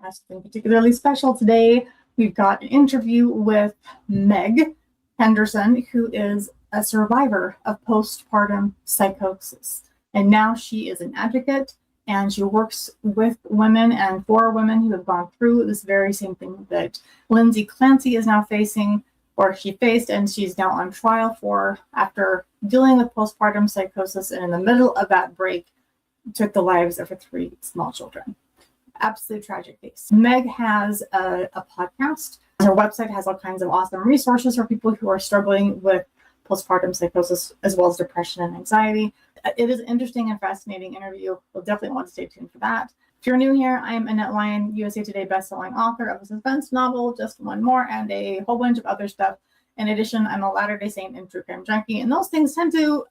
has been particularly special today. We've got an interview with Meg Henderson, who is a survivor of postpartum psychosis. And now she is an advocate, and she works with women and for women who have gone through this very same thing that Lindsay Clancy is now facing, or she faced, and she's now on trial for, after dealing with postpartum psychosis, and in the middle of that break, took the lives of her 3 small children. Absolutely tragic case. Meg has a podcast. Her website has all kinds of awesome resources for people who are struggling with postpartum psychosis, as well as depression and anxiety. It is an interesting and fascinating interview. You'll definitely want to stay tuned for that. If you're new here, I am Annette Lyon, USA Today bestselling author of a suspense novel, Just One More, and a whole bunch of other stuff. In addition, I'm a Latter-day Saint and true crime junkie, and those things tend to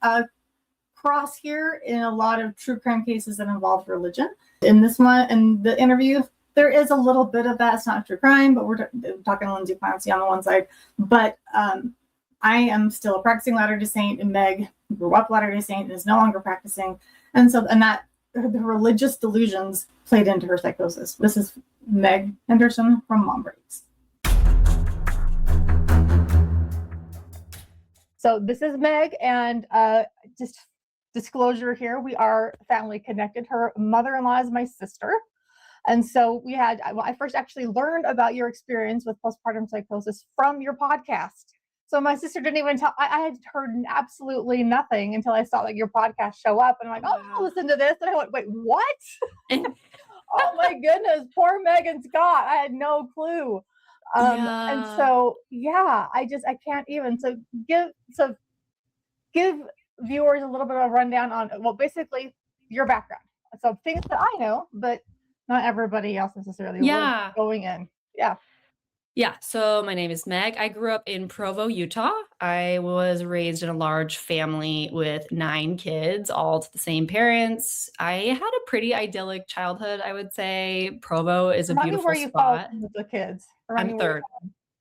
cross here in a lot of true crime cases that involve religion. In this one, in the interview, there is a little bit of that. It's not true crime, but we're talking Lindsay Clancy on the one side. But I am still a practicing Latter-day Saint, and Meg grew up Latter-day Saint and is no longer practicing. And that the religious delusions played into her psychosis. This is Meg Henderson from Mom Breaks. So this is Meg, and just disclosure here, we are family connected. Her mother-in-law is my sister. And so I first actually learned about your experience with postpartum psychosis from your podcast. So my sister didn't even tell, I had heard absolutely nothing until I saw your podcast show up, and I'm like, oh, I'll listen to this. And I went, wait, what? Oh my goodness, poor Megan Scott. I had no clue. And so, I can't even. So give viewers a little bit of a rundown on, basically your background. So things that I know, but not everybody else necessarily going in. Yeah. So my name is Meg. I grew up in Provo, Utah. I was raised in a large family with 9 kids, all to the same parents. I had a pretty idyllic childhood, I would say. Provo is a beautiful spot. With the kids. I'm third.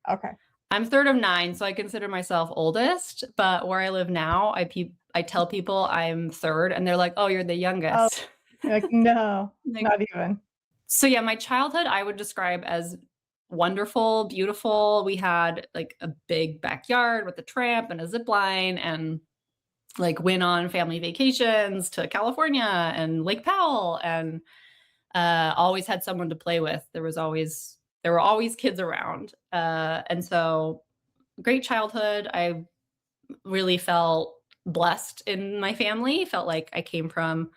Okay. I'm third of 9, so I consider myself oldest. But where I live now, I tell people I'm third, and they're like, "Oh, you're the youngest." Oh, like, no, not even. So yeah, my childhood I would describe as wonderful, beautiful. We had like a big backyard with a tramp and a zip line, and went on family vacations to California and Lake Powell, and always had someone to play with. There were always kids around. And so great childhood. I really felt blessed in my family. Felt like I came from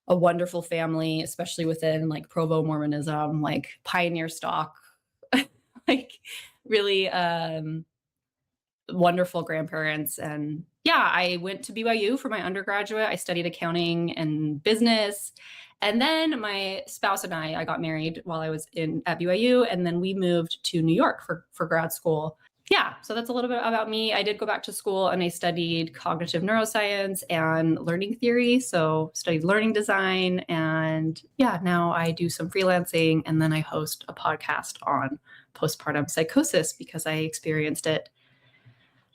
a wonderful family, especially within Provo Mormonism, pioneer stock, really wonderful grandparents. And I went to BYU for my undergraduate. I studied accounting and business. And then my spouse and I got married while I was at BYU, and then we moved to New York for grad school. So that's a little bit about me. I did go back to school and I studied cognitive neuroscience and learning theory. So studied learning design, and now I do some freelancing, and then I host a podcast on postpartum psychosis because I experienced it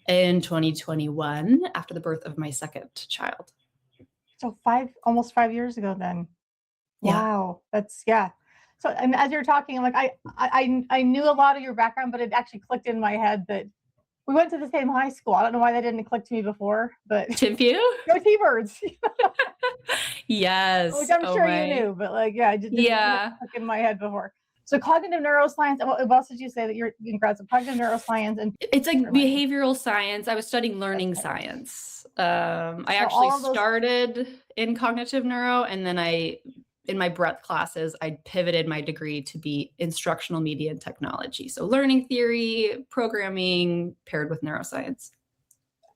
in 2021 after the birth of my second child. So almost 5 years ago then. Wow. That's So, and as you're talking, I'm like, I knew a lot of your background, but it actually clicked in my head that we went to the same high school. I don't know why that didn't click to me before, but Timpview? Go T-Birds. Yes. Which I'm sure you knew, but it just didn't click in my head before. So cognitive neuroscience, what else did you say that you're in grad school? Cognitive neuroscience and it's behavioral science. I was studying learning science. I actually started in cognitive neuro, and then in my breadth classes, I pivoted my degree to be instructional media and technology. So learning theory, programming paired with neuroscience.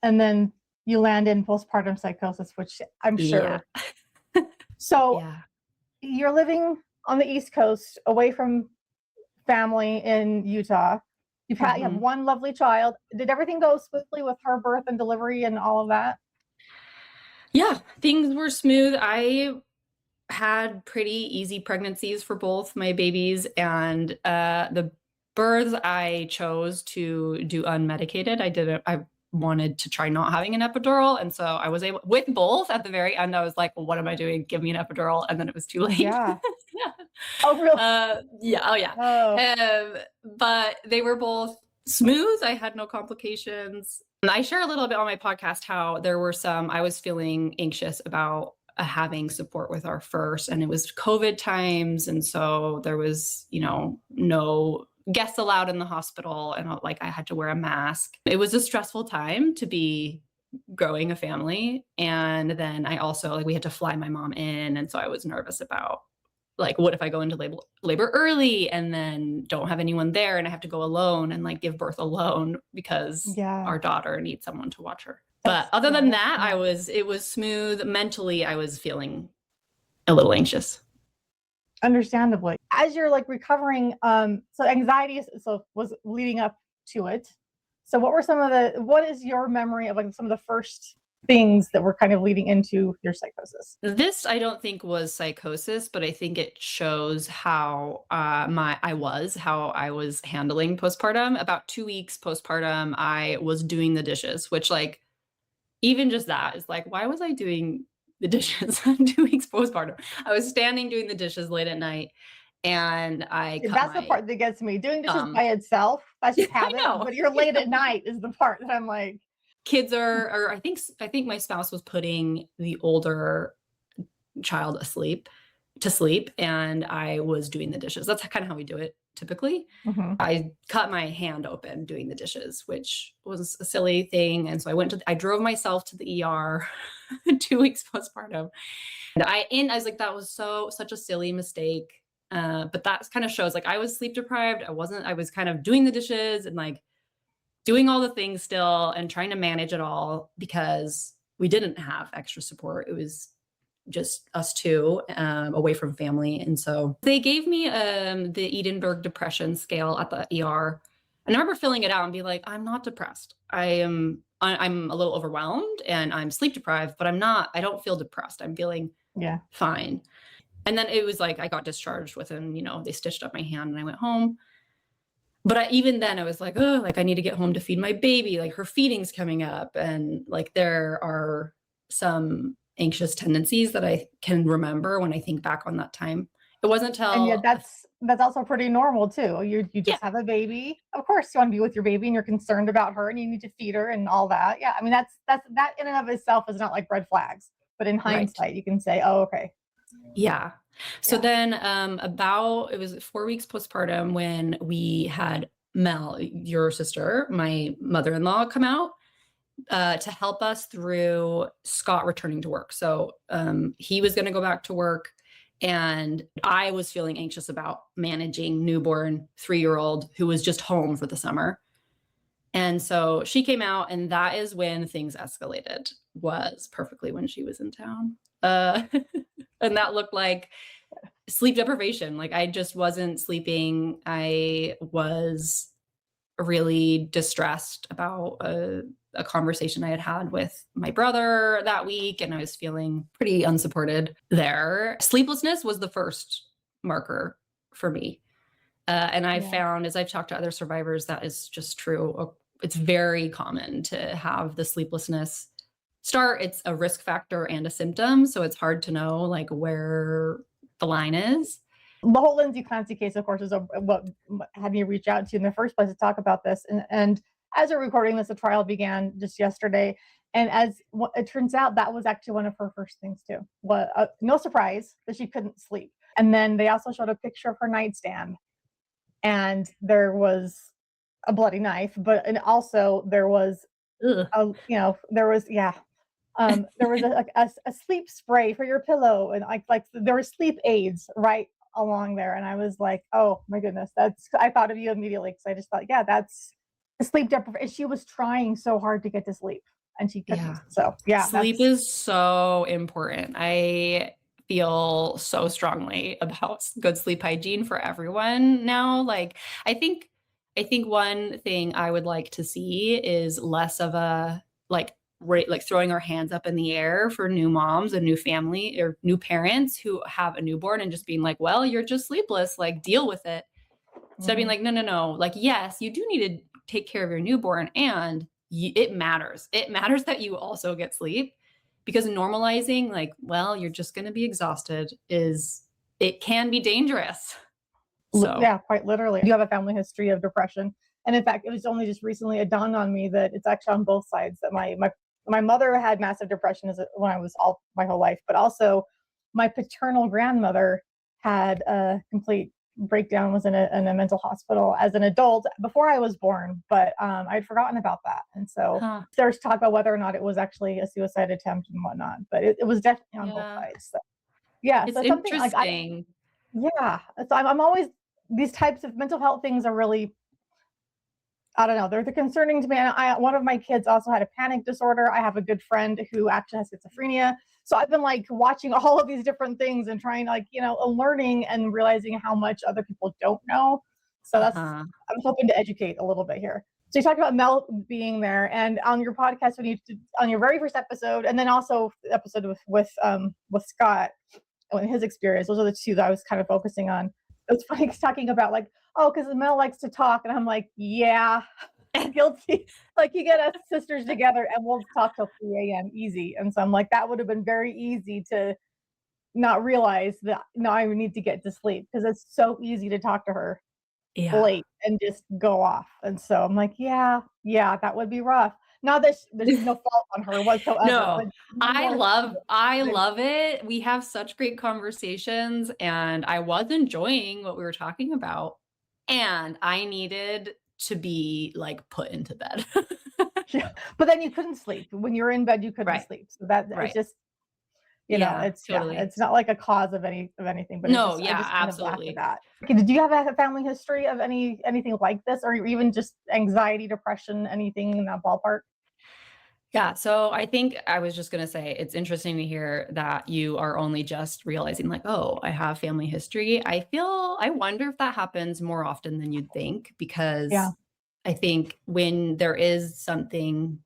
And then you land in postpartum psychosis, which I'm sure. So you're living on the East Coast, away from family in Utah. You have one lovely child. Did everything go smoothly with her birth and delivery and all of that? Yeah, things were smooth. I had pretty easy pregnancies for both my babies, and the births I chose to do unmedicated. I wanted to try not having an epidural, and so I was able with both. At the very end, I was like, well, what am I doing? Give me an epidural. And then it was too late. Oh, really? Yeah. Oh, yeah. Oh. But they were both smooth. I had no complications. And I share a little bit on my podcast how there were I was feeling anxious about having support with our first, and it was COVID times. And so there was, no guests allowed in the hospital, and like I had to wear a mask. It was a stressful time to be growing a family. And then I also, we had to fly my mom in. And so I was nervous about, like, what if I go into labor early and then don't have anyone there and I have to go alone and like give birth alone because our daughter needs someone to watch her. But other than that, it was smooth. Mentally, I was feeling a little anxious. Understandably. As you're like recovering, so anxiety was leading up to it. So what is your memory of like some of the first things that were kind of leading into your psychosis? This I don't think was psychosis, but I think it shows how I was handling postpartum. About 2 weeks postpartum, I was doing the dishes, which like even just that is like, why was I doing the dishes on 2 weeks postpartum? I was standing doing the dishes late at night. And that's the part that gets me. Doing dishes by itself, that's just habit. But you're late at night is the part that I'm like. Kids or I think my spouse was putting the older child to sleep, and I was doing the dishes. That's kind of how we do it typically. I cut my hand open doing the dishes, which was a silly thing. And so I drove myself to the ER 2 weeks postpartum. And I was like, that was such a silly mistake. But that kind of shows like I was sleep deprived. I was kind of doing the dishes and like doing all the things still and trying to manage it all because we didn't have extra support. It was just us two, away from family. And so they gave me the Edinburgh Depression Scale at the ER. I remember filling it out and be like, I'm not depressed. I'm a little overwhelmed and I'm sleep deprived, but I don't feel depressed. I'm feeling fine. And then it was like, I got discharged within, they stitched up my hand and I went home. But even then I was like, oh, like I need to get home to feed my baby. Like her feeding's coming up. And like, there are some anxious tendencies that I can remember when I think back on that time. It wasn't until. And yet that's also pretty normal too. You just have a baby. Of course you want to be with your baby and you're concerned about her and you need to feed her and all that. Yeah. I mean, that in and of itself is not like red flags, but in hindsight, you can say, oh, okay. Yeah. So then it was 4 weeks postpartum when we had Mel, your sister, my mother-in-law, come out to help us through Scott returning to work. So he was going to go back to work and I was feeling anxious about managing newborn 3-year-old who was just home for the summer. And so she came out and that is when things escalated, was perfectly when she was in town. And that looked like sleep deprivation. Like I just wasn't sleeping. I was really distressed about a conversation I had had with my brother that week. And I was feeling pretty unsupported there. Sleeplessness was the first marker for me. And I found, as I've talked to other survivors, that is just true. It's very common to have the sleeplessness start. It's a risk factor and a symptom. So it's hard to know like where the line is. The whole Lindsay Clancy case, of course, is what had me reach out to you in the first place to talk about this. And as we're recording this, the trial began just yesterday. And as it turns out, that was actually one of her first things too. No surprise that she couldn't sleep. And then they also showed a picture of her nightstand. And there was a bloody knife, and also there was, there was a sleep spray for your pillow, and like there were sleep aids right along there. And I was like, oh my goodness, I thought of you immediately because I just thought, that's sleep deprivation. She was trying so hard to get to sleep and she couldn't. So sleep is so important. I feel so strongly about good sleep hygiene for everyone now. Like I think one thing I would like to see is less of a like throwing our hands up in the air for new moms and new family or new parents who have a newborn and just being like, well, you're just sleepless, like deal with it. Instead of being like, no, like, yes, you do need to take care of your newborn and it matters. It matters that you also get sleep, because normalizing like, well, you're just going to be exhausted is it can be dangerous. So Yeah, quite literally. I do have a family history of depression. And in fact, it was only just recently it dawned on me that it's actually on both sides, that my mother had massive depression when I was my whole life, but also my paternal grandmother had a complete breakdown, was in a mental hospital as an adult before I was born, but I'd forgotten about that. And so there's talk about whether or not it was actually a suicide attempt and whatnot, but it was definitely on both sides. So yeah, it's so something like interesting. yeah, so I'm always, these types of mental health things are really, I don't know, they're concerning to me. And one of my kids also had a panic disorder. I have a good friend who actually has schizophrenia. So I've been like watching all of these different things and trying, like, learning and realizing how much other people don't know. So I'm hoping to educate a little bit here. So you talked about Mel being there, and on your podcast, on your very first episode, and then also the episode with Scott and his experience. Those are the two that I was kind of focusing on. It was funny talking about like, oh, because Mel likes to talk, and I'm like, yeah, guilty. Like, you get us sisters together and we'll talk till 3 a.m. easy. And so I'm like, that would have been very easy to not realize that now I need to get to sleep, because it's so easy to talk to her late and just go off. And so I'm like, yeah, that would be rough. Not that there's no fault on her whatsoever. No, I love it. We have such great conversations, and I was enjoying what we were talking about, and I needed to be like put into bed. Yeah, but then you couldn't sleep. When you're in bed, you couldn't sleep. So it's just, it's not like a cause of anything, but no, I just kind of laughed absolutely. at that. Okay, did you have a family history of anything like this, or even just anxiety, depression, anything in that ballpark? Yeah, so I think I was just gonna say, it's interesting to hear that you are only just realizing like, oh, I have family history. I wonder if that happens more often than you'd think, because I think when there is something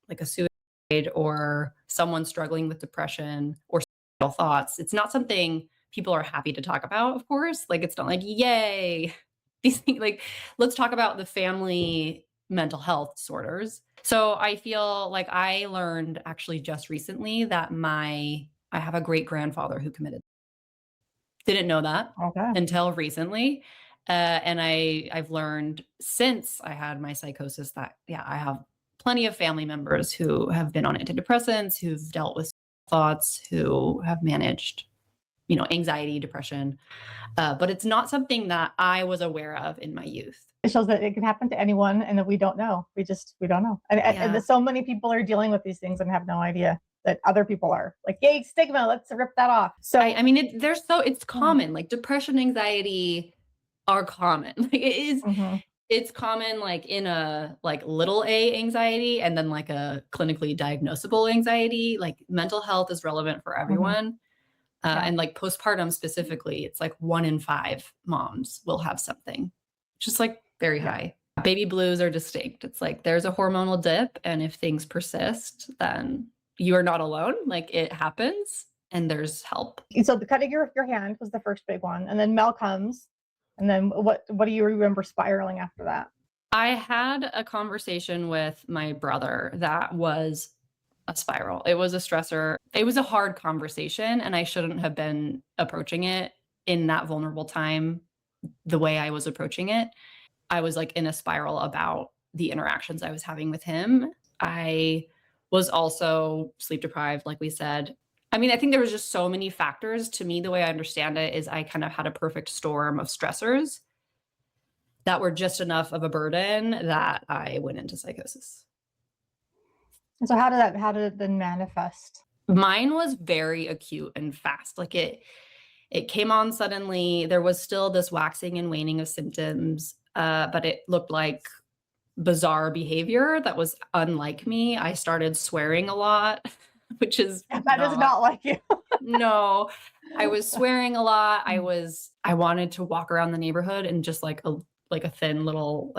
like a suicide or someone struggling with depression or suicidal thoughts, it's not something people are happy to talk about, of course. Like, it's not like, yay, these things, like, let's talk about the family mental health disorders. So I feel like I learned actually just recently that I have a great grandfather who committed. Didn't know that until recently. And I've learned since I had my psychosis that, I have plenty of family members who have been on antidepressants, who've dealt with thoughts, who have managed, anxiety, depression. But it's not something that I was aware of in my youth. It shows that it can happen to anyone, and that we don't know. We don't know. And so many people are dealing with these things and have no idea that other people are. Like, yay, stigma, let's rip that off. So I mean, it's common. Like, depression, anxiety are common. Like, it is. It's common, like, in a little a anxiety, and then like a clinically diagnosable anxiety. Like, mental health is relevant for everyone. And like postpartum specifically, it's like 1 in 5 moms will have something, just like very high. Baby blues are distinct. It's like there's a hormonal dip, and if things persist, then you are not alone. Like, it happens, and there's help. So the cutting your hand was the first big one, and then Mel comes, and then what do you remember spiraling after that? I had a conversation with my brother that was a spiral. It was a stressor. It was a hard conversation, and I shouldn't have been approaching it in that vulnerable time the way I was approaching it. I was like in a spiral about the interactions I was having with him. I was also sleep deprived, like we said. I mean, I think there was just so many factors. To me, the way I understand it is I kind of had a perfect storm of stressors that were just enough of a burden that I went into psychosis. And so how did it then manifest? Mine was very acute and fast. Like, it came on suddenly. There was still this waxing and waning of symptoms, but it looked like bizarre behavior that was unlike me. I started swearing a lot, which is that is not like you. No, I was swearing a lot. I wanted to walk around the neighborhood in just like a thin little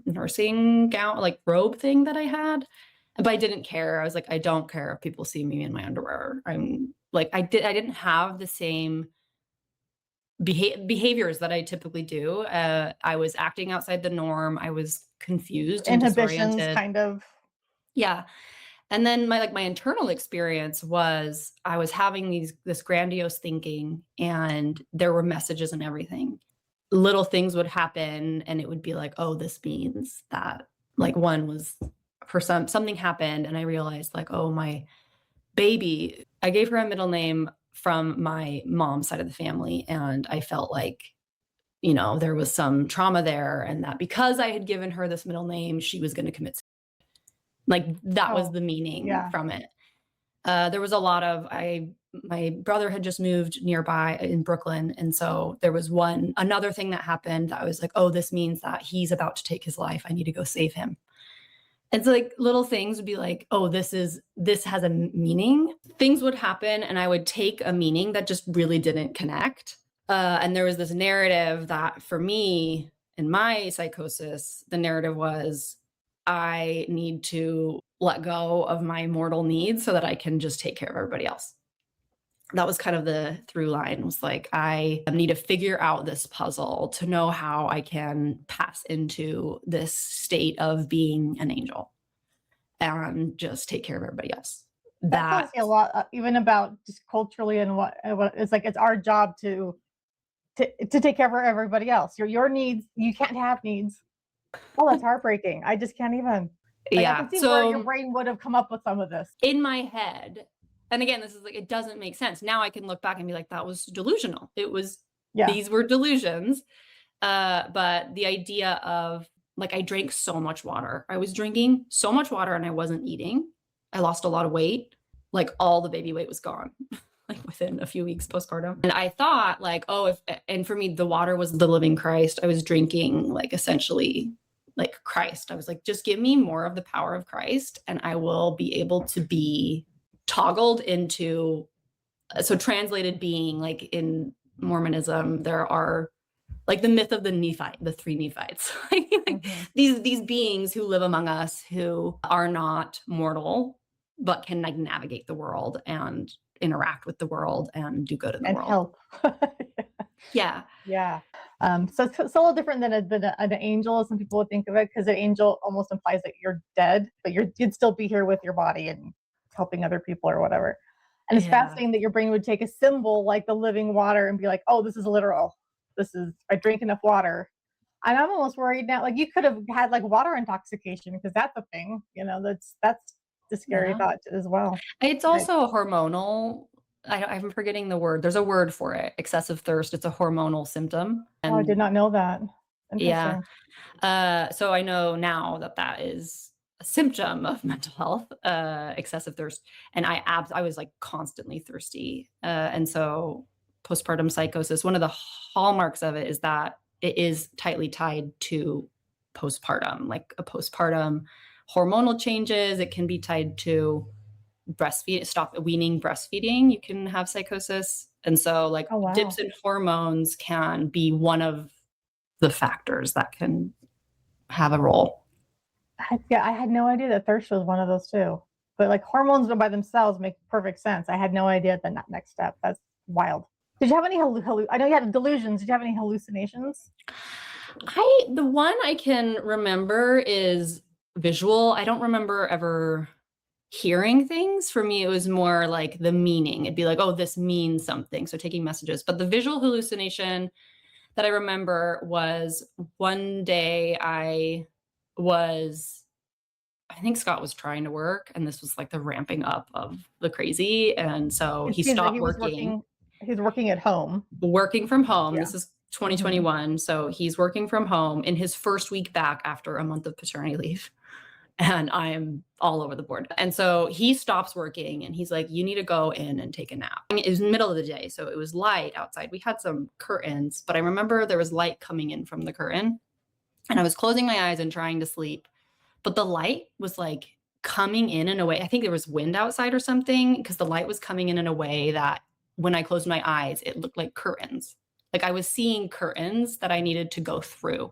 nursing gown, like robe thing that I had, but I didn't care. I was like, I don't care if people see me in my underwear. I'm like, I didn't have the same behaviors that I typically do. I was acting outside the norm. I was confused and Inhibitions, disoriented. kind of. Yeah. And then my internal experience was I was having this grandiose thinking, and there were messages and everything. Little things would happen and it would be like, oh, this means that, like, one was for something happened and I realized, like, oh, my baby, I gave her a middle name from my mom's side of the family, and I felt like, you know, there was some trauma there, and that because I had given her this middle name, she was going to commit suicide. Like, that was the meaning from it. There was a lot of, my brother had just moved nearby in Brooklyn. And so there was another thing that happened that I was like, oh, this means that he's about to take his life. I need to go save him. And so, like, little things would be like, oh, this has a meaning. Things would happen and I would take a meaning that just really didn't connect. And there was this narrative that for me, in my psychosis, the narrative was, I need to let go of my mortal needs so that I can just take care of everybody else. That was kind of the through line, was like, I need to figure out this puzzle to know how I can pass into this state of being an angel and just take care of everybody else. That tells me a lot, even about just culturally and what it's like. It's our job to take care of everybody else. Your needs, you can't have needs. Oh, that's heartbreaking. I just can't even. Like, I can see where your brain would have come up with some of this. In my head, and again, this is like, it doesn't make sense. Now I can look back and be like, that was delusional. It was, these were delusions. But the idea of, like, I drank so much water. I was drinking so much water and I wasn't eating. I lost a lot of weight. Like, all the baby weight was gone. Like, within a few weeks postpartum. And I thought, like, oh, and for me, the water was the living Christ. I was drinking, like, essentially like Christ. I was like, just give me more of the power of Christ and I will be able to be toggled into, so translated being, like, in Mormonism, there are, like, the myth of the Nephite, the 3 Nephites, these beings who live among us who are not mortal, but can, like, navigate the world and interact with the world and do good in the world. Help. Yeah. So it's a little different than an angel. Some people would think of it, because an angel almost implies that you're dead, but you'd still be here with your body and helping other people or whatever. And it's fascinating that your brain would take a symbol like the living water and be like, oh, this is literal. This is, I drink enough water. And I'm almost worried now, like, you could have had, like, water intoxication, because that's a thing, you know, that's the scary thought as well. It's also hormonal. I'm forgetting the word. There's a word for it. Excessive thirst. It's a hormonal symptom. And I did not know that. Yeah. So I know now that is a symptom of mental health, excessive thirst. And I was, like, constantly thirsty. And so postpartum psychosis, one of the hallmarks of it is that it is tightly tied to postpartum, like a postpartum hormonal changes. It can be tied to breastfeed, stop weaning breastfeeding. You can have psychosis. And so, like, dips in hormones can be one of the factors that can have a role. I had no idea that thirst was one of those too. But, like, hormones by themselves make perfect sense. I had no idea the next step. That's wild. Did you have any I know you had delusions. Did you have any hallucinations? The one I can remember is visual. I don't remember ever hearing things. For me, it was more like the meaning. It'd be like, oh, this means something. So taking messages. But the visual hallucination that I remember was one day I think Scott was trying to work, and this was, like, the ramping up of the crazy. And so he stopped working. He was working at home. Working from home. This is 2021. So he's working from home in his first week back after a month of paternity leave. And I am all over the board. And so he stops working and he's like, you need to go in and take a nap. I mean, it was the middle of the day, so it was light outside. We had some curtains, but I remember there was light coming in from the curtain. And I was closing my eyes and trying to sleep. But the light was, like, coming in a way, I think there was wind outside or something, because the light was coming in a way that when I closed my eyes, it looked like curtains. Like, I was seeing curtains that I needed to go through,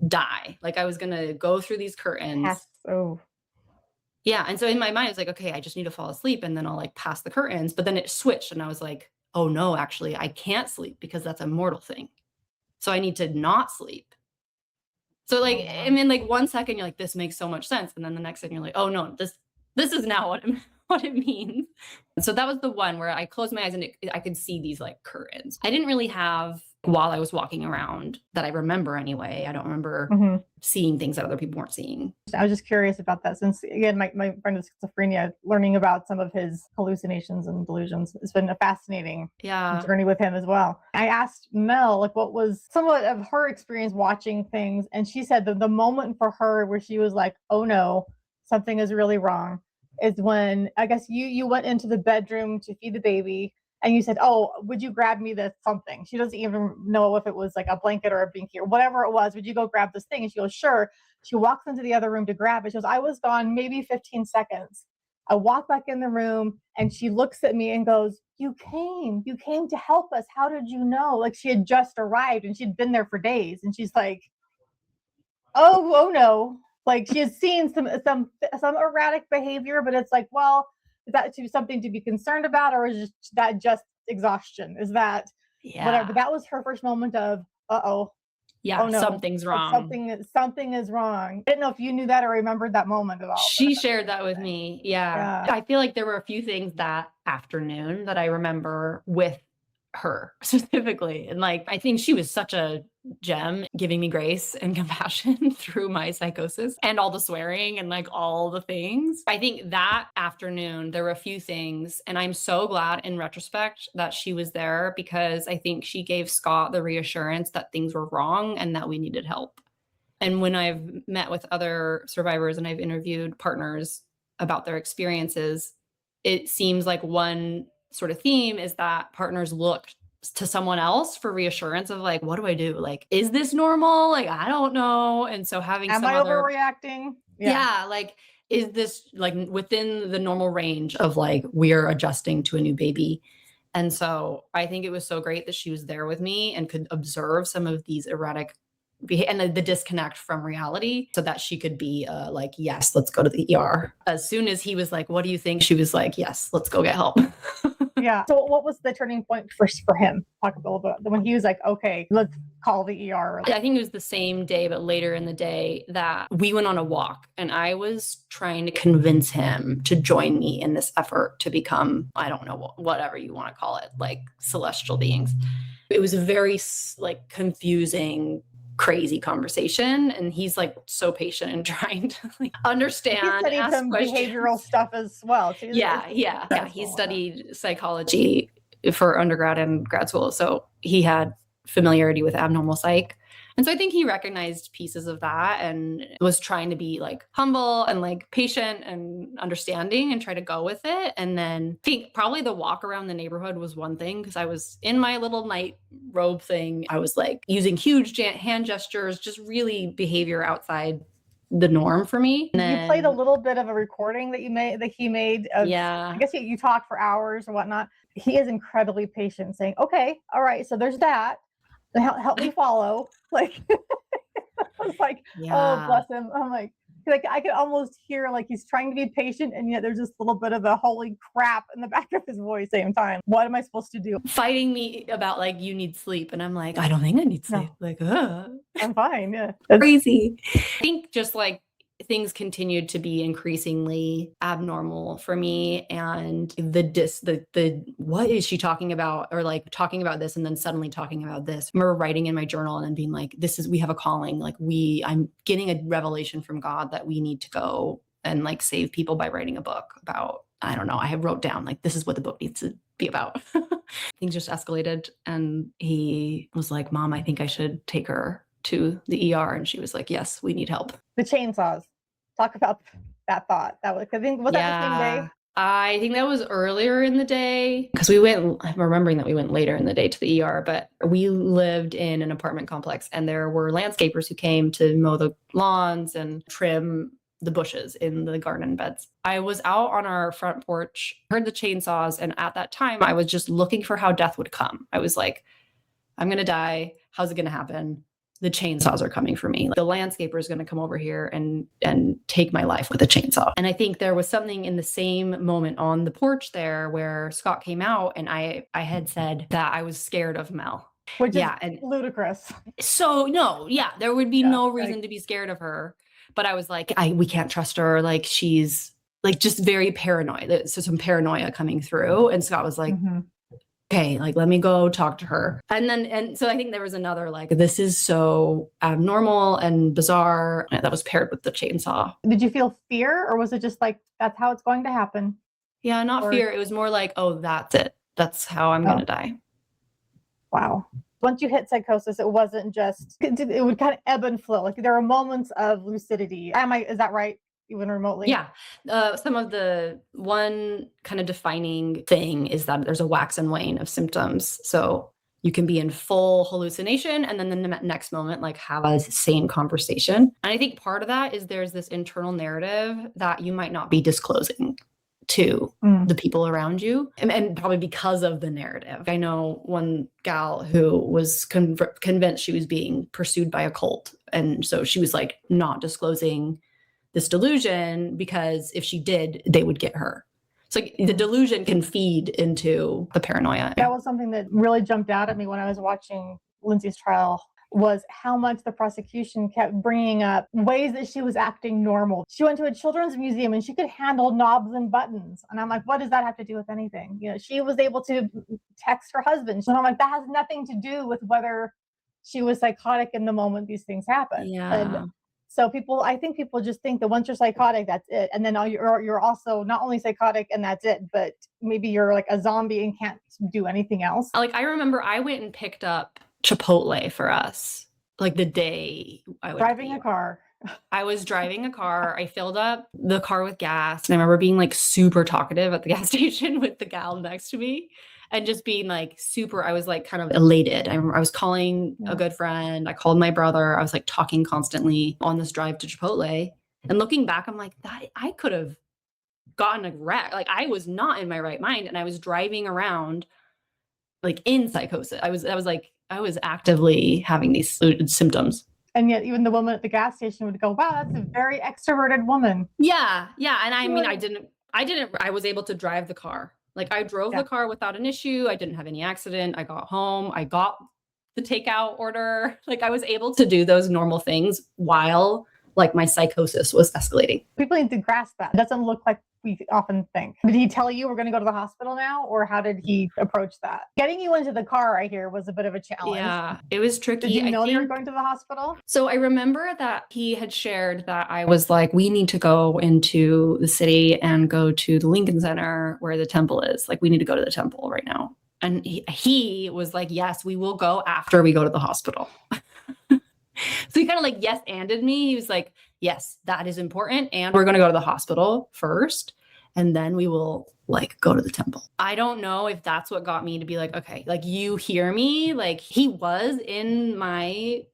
die. Like, I was going to go through these curtains. Yeah. And so in my mind, I was like, okay, I just need to fall asleep and then I'll, like, pass the curtains. But then it switched and I was like, oh no, actually I can't sleep because that's a mortal thing. So I need to not sleep. So, like, I mean, like, 1 second you're like, this makes so much sense. And then the next second you're like, oh no, this is now what it means. So that was the one where I closed my eyes and I could see these like curtains. I didn't really have, while I was walking around, that I remember anyway. I don't remember seeing things that other people weren't seeing. I was just curious about that since, again, my friend with schizophrenia, learning about some of his hallucinations and delusions, it's been a fascinating journey with him as well. I asked Mel, like, what was somewhat of her experience watching things, and she said that the moment for her where she was like, oh no, something is really wrong, is when, I guess, you went into the bedroom to feed the baby, and you said, oh, would you grab me this something? She doesn't even know if it was like a blanket or a binky or whatever it was. Would you go grab this thing? And she goes, sure. She walks into the other room to grab it. She goes, I was gone maybe 15 seconds. I walk back in the room and she looks at me and goes, you came to help us. How did you know? Like, she had just arrived and she'd been there for days. And she's like, oh no. Like, she has seen some erratic behavior, but it's like, well, is that something to be concerned about, or is that just exhaustion? Is that whatever? That was her first moment of, oh no, something's wrong. Something is wrong. I didn't know if you knew that or remembered that moment at all. She shared that with me. Yeah. I feel like there were a few things that afternoon that I remember with her specifically. And like, I think she was such a gem, giving me grace and compassion through my psychosis and all the swearing and like all the things. I think that afternoon, there were a few things, and I'm so glad in retrospect that she was there, because I think she gave Scott the reassurance that things were wrong and that we needed help. And when I've met with other survivors and I've interviewed partners about their experiences, it seems like one sort of theme is that partners look to someone else for reassurance of like, what do I do? Like, is this normal? Like, I don't know. And so having Am I overreacting? Yeah. Like, is this like within the normal range of like, we're adjusting to a new baby? And so I think it was so great that she was there with me and could observe some of these erratic and the disconnect from reality, so that she could be like, yes, let's go to the ER. As soon as he was like, what do you think? She was like, yes, let's go get help. Yeah. So what was the turning point for him? Talk a little bit when he was like, okay, let's call the ER. I think it was the same day, but later in the day, that we went on a walk and I was trying to convince him to join me in this effort to become, I don't know, whatever you want to call it, like celestial beings. It was a very like confusing, crazy conversation, and he's like so patient and trying to like understand. He studied some behavioral stuff as well. So He studied psychology for undergrad and grad school, so he had familiarity with abnormal psych. And so I think he recognized pieces of that and was trying to be like humble and like patient and understanding and try to go with it. And then I think probably the walk around the neighborhood was one thing, because I was in my little night robe thing. I was like using huge hand gestures, just really behavior outside the norm for me. And then, you played a little bit of a recording that he made. I guess you talked for hours or whatnot. He is incredibly patient, saying, okay, all right, so there's that. Help me follow. Like, I was like, oh, bless him. I'm like I could almost hear like he's trying to be patient, and yet there's this little bit of a holy crap in the back of his voice at the same time. What am I supposed to do? Fighting me about like, you need sleep. And I'm like, I don't think I need sleep. No. Like, I'm fine. Yeah. That's crazy. I think just like things continued to be increasingly abnormal for me, and the what is she talking about, or like talking about this and then suddenly talking about this. I remember writing in my journal and then being like, we have a calling, like I'm getting a revelation from God that we need to go and like save people by writing a book about, I don't know, I have wrote down like, this is what the book needs to be about. Things just escalated, and he was like, Mom, I think I should take her to the ER. And she was like, yes, we need help. The chainsaws. Talk about that thought. That was, I think, was that the same day? I think that was earlier in the day, because I'm remembering that we went later in the day to the ER, but we lived in an apartment complex and there were landscapers who came to mow the lawns and trim the bushes in the garden beds. I was out on our front porch, heard the chainsaws, and at that time I was just looking for how death would come. I was like, I'm going to die. How's it going to happen? The chainsaws are coming for me. The landscaper is going to come over here and take my life with a chainsaw. And I think there was something in the same moment on the porch there where Scott came out, and I had said that I was scared of Mel. Which is ludicrous. So there would be no reason to be scared of her. But I was like, we can't trust her. Like, she's like just very paranoid. So some paranoia coming through. And Scott was like, okay, like, let me go talk to her. And so I think there was another, like, this is so abnormal and bizarre that was paired with the chainsaw. Did you feel fear, or was it just like, that's how it's going to happen? Yeah, not fear. It was more like, oh, that's it. That's how I'm going to die. Wow. Once you hit psychosis, it wasn't just, it would kind of ebb and flow. Like there were moments of lucidity. Is that right? Even remotely? Yeah. Some of the one kind of defining thing is that there's a wax and wane of symptoms. So you can be in full hallucination and then the next moment, like, have a sane conversation. And I think part of that is there's this internal narrative that you might not be disclosing to the people around you, and probably because of the narrative. I know one gal who was convinced she was being pursued by a cult. And so she was like not disclosing this delusion because if she did, they would get her. So the delusion can feed into the paranoia. That was something that really jumped out at me when I was watching Lindsay's trial, was how much the prosecution kept bringing up ways that she was acting normal. She went to a children's museum and she could handle knobs and buttons. And I'm like, what does that have to do with anything? You know, she was able to text her husband. And I'm like, that has nothing to do with whether she was psychotic in the moment these things happened. Yeah. And so I think people just think that once you're psychotic, that's it. And then you're also not only psychotic and that's it, but maybe you're like a zombie and can't do anything else. Like, I remember I went and picked up Chipotle for us, like the day I was driving a car. I was driving a car. I filled up the car with gas. And I remember being like super talkative at the gas station with the gal next to me and just being like I was like kind of elated. I was calling a good friend. I called my brother. I was like talking constantly on this drive to Chipotle. And looking back, I'm like, I could have gotten a wreck. Like, I was not in my right mind. And I was driving around like in psychosis. I was actively having these symptoms. And yet even the woman at the gas station would go, wow, that's a very extroverted woman. Yeah. Yeah. And I mean, I was able to drive the car. Like, I drove the car without an issue. I didn't have any accident. I got home. I got the takeout order. Like, I was able to do those normal things while like my psychosis was escalating. People need to grasp that. It doesn't look like we often think. Did he tell you we're going to go to the hospital now? Or how did he approach that? Getting you into the car, I hear, was a bit of a challenge. Yeah, it was tricky. Did you know you were going to the hospital? So I remember that he had shared that I was like, we need to go into the city and go to the Lincoln Center where the temple is. Like, we need to go to the temple right now. And he was like, yes, we will go after we go to the hospital. So he kind of like yes-anded me. He was like, yes, that is important. And we're going to go to the hospital first. And then we will like go to the temple. I don't know if that's what got me to be like, okay, like, you hear me. Like, he was in my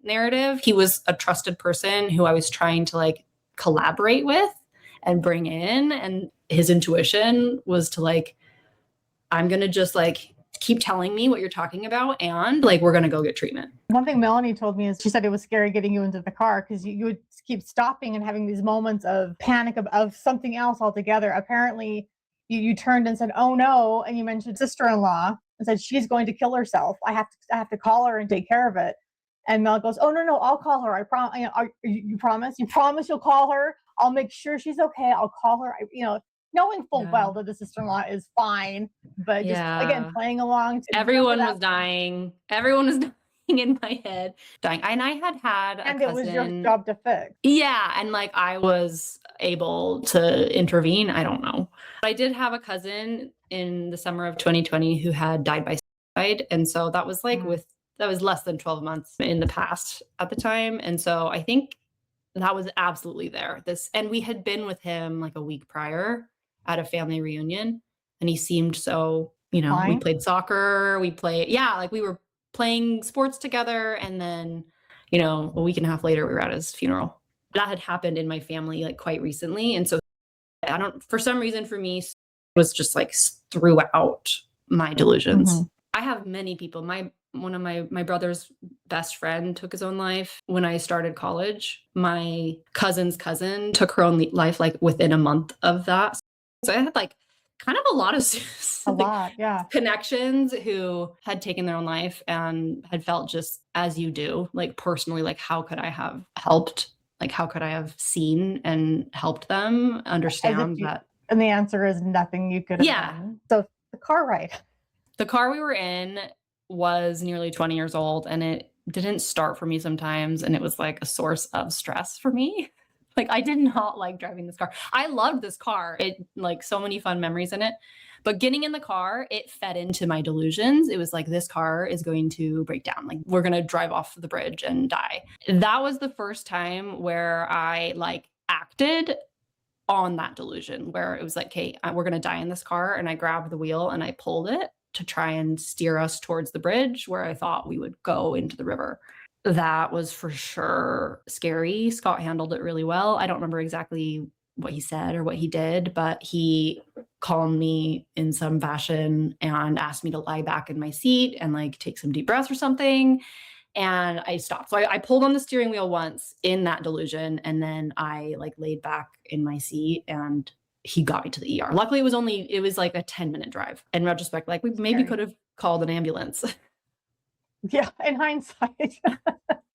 narrative. He was a trusted person who I was trying to like collaborate with and bring in. And his intuition was to like, I'm going to just like keep telling me what you're talking about, and like, we're going to go get treatment. One thing Melanie told me is she said it was scary getting you into the car because you would keep stopping and having these moments of panic of something else altogether. Apparently you turned and said, oh no. And you mentioned sister-in-law and said, she's going to kill herself. I have to call her and take care of it. And Mel goes, oh no, I'll call her. I promise. You promise? You promise you'll call her? I'll make sure she's okay. I'll call her. Knowing full well that the sister-in-law is fine, but just again playing along. Everyone was dying. Everyone was dying in my head, dying. And I had and a cousin. It was your job to fix. Yeah, and like, I was able to intervene. I don't know. I did have a cousin in the summer of 2020 who had died by suicide, and so that was like that was less than 12 months in the past at the time, and so I think that was absolutely there. And we had been with him like a week prior at a family reunion, and he seemed so, fine. We played soccer, we were playing sports together. And then, a week and a half later, we were at his funeral. That had happened in my family like quite recently. And so for some reason for me, it was just like throughout my delusions. I have many people. One of my brother's best friend took his own life when I started college. My cousin's cousin took her own life like within a month of that. So I had like kind of a lot of connections who had taken their own life and had felt just as you do, like personally, like, how could I have helped Like, how could I have seen and helped them understand that? And the answer is nothing you could have Yeah. done. So the car ride. The car we were in was nearly 20 years old, and it didn't start for me sometimes. And it was like a source of stress for me. Like, I did not like driving this car. I loved this car. It like so many fun memories in it. But getting in the car, it fed into my delusions. It was like, this car is going to break down. Like, we're going to drive off the bridge and die. That was the first time where I like acted on that delusion, where it was like, hey, we're going to die in this car. And I grabbed the wheel and I pulled it to try and steer us towards the bridge where I thought we would go into the river. That was for sure scary. Scott handled it really well. I don't remember exactly what he said or what he did, but he calmed me in some fashion and asked me to lie back in my seat and like take some deep breaths or something. And I stopped. So I pulled on the steering wheel once in that delusion, and then I like laid back in my seat and he got me to the ER. Luckily, it was like a 10-minute drive. In retrospect, like we maybe could have called an ambulance. Yeah, in hindsight.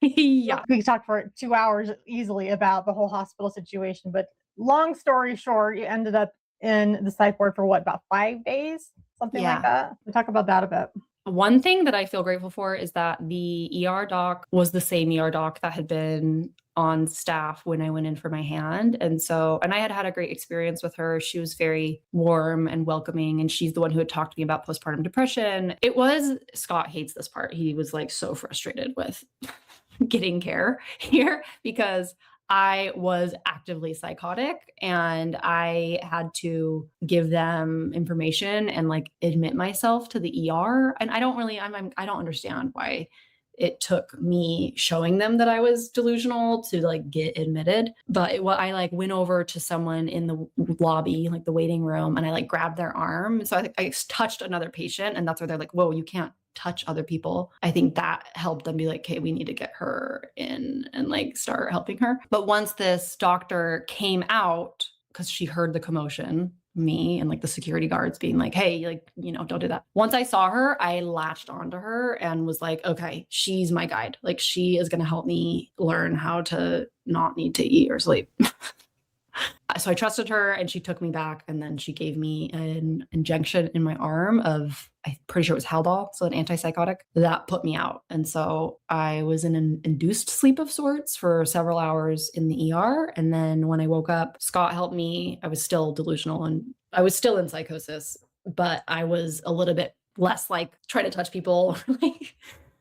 Yeah. We could talk for 2 hours easily about the whole hospital situation, but long story short, you ended up in the psych ward for what, about 5 days? Something like that. We'll talk about that a bit. One thing that I feel grateful for is that the ER doc was the same ER doc that had been on staff when I went in for my hand. And I had a great experience with her. She was very warm and welcoming. And she's the one who had talked to me about postpartum depression. Scott hates this part. He was like so frustrated with getting care here because I was actively psychotic and I had to give them information and like admit myself to the ER. And I don't understand why it took me showing them that I was delusional to like get admitted. But I like went over to someone in the lobby, like the waiting room, and I like grabbed their arm. So I touched another patient, and that's where they're like, whoa, you can't touch other people. I think that helped them be like, okay, we need to get her in and like start helping her. But once this doctor came out, because she heard the commotion, me and like the security guards being like, hey, like, don't do that. Once I saw her, I latched onto her and was like, okay, she's my guide. Like, she is going to help me learn how to not need to eat or sleep. So I trusted her and she took me back, and then she gave me an injection in my arm of, I'm pretty sure it was Haldol, so an antipsychotic that put me out. And so I was in an induced sleep of sorts for several hours in the ER. And then when I woke up, Scott helped me. I was still delusional and I was still in psychosis, but I was a little bit less like trying to touch people. Like,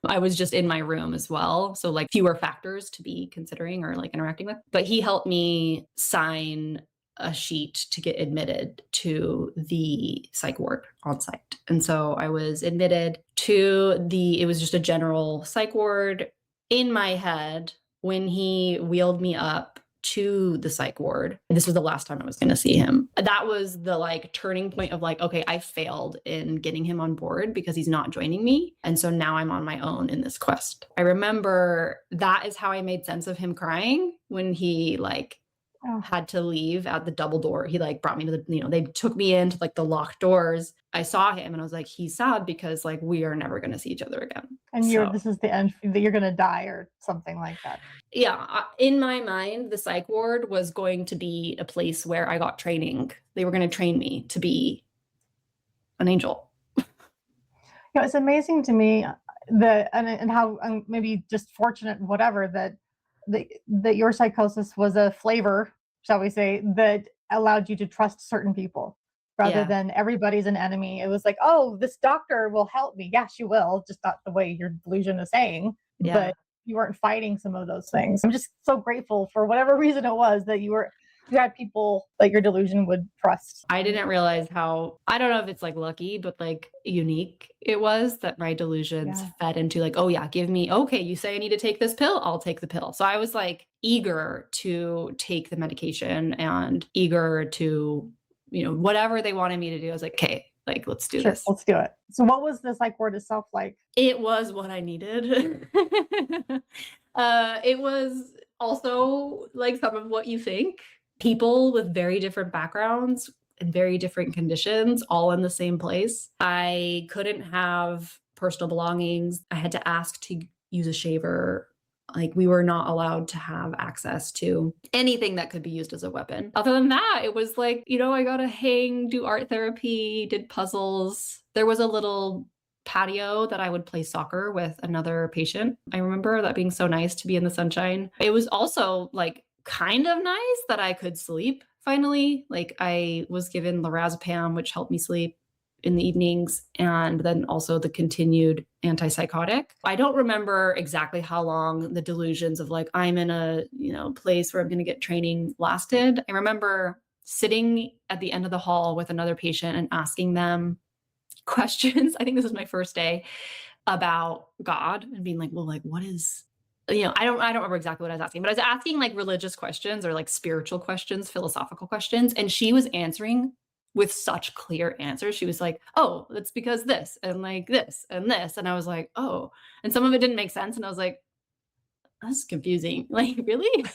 I was just in my room as well. So like fewer factors to be considering or like interacting with. But he helped me sign a sheet to get admitted to the psych ward on site. And so I was admitted to it was just a general psych ward. In my head, when he wheeled me up to the psych ward, this was the last time I was going to see him. That was the like turning point of like, okay, I failed in getting him on board because he's not joining me. And so now I'm on my own in this quest. I remember that is how I made sense of him crying when he like had to leave at the double door. He like brought me to they took me into like the locked doors. I saw him and I was like, he's sad because like we are never going to see each other again. And this is the end, that you're going to die or something like that. Yeah. In my mind, the psych ward was going to be a place where I got training. They were going to train me to be an angel. It's amazing to me that, and how maybe just fortunate, whatever, that your psychosis was a flavor, shall we say, that allowed you to trust certain people rather than everybody's an enemy. It was like, oh, this doctor will help me. Yeah, she will, just not the way your delusion is saying. Yeah. But you weren't fighting some of those things. I'm just so grateful for whatever reason it was that you had people that your delusion would trust. I didn't realize how, I don't know if it's like lucky, but like unique it was that my delusions fed into like, oh yeah, okay, you say I need to take this pill, I'll take the pill. So I was like eager to take the medication and eager to, whatever they wanted me to do. I was like, okay, like, let's do this. Let's do it. So what was the psych ward itself like? It was what I needed. It was also like some of what you think. People with very different backgrounds and very different conditions, all in the same place. I couldn't have personal belongings. I had to ask to use a shaver Like we were not allowed to have access to anything that could be used as a weapon. Other than that, it was like, I got to hang, do art therapy, did puzzles. There was a little patio that I would play soccer with another patient. I remember that being so nice to be in the sunshine. It was also like kind of nice that I could sleep finally. Like I was given lorazepam, which helped me sleep in the evenings, and then also the continued antipsychotic. I don't remember exactly how long the delusions of like, I'm in a, place where I'm going to get training lasted. I remember sitting at the end of the hall with another patient and asking them questions. I think this was my first day, about God, and being like, well, like, what is, I don't remember exactly what I was asking, but I was asking like religious questions or like spiritual questions, philosophical questions. And she was answering with such clear answers. She was like, oh, that's because this and like this and this. And I was like, oh, and some of it didn't make sense. And I was like, that's confusing. Like, really?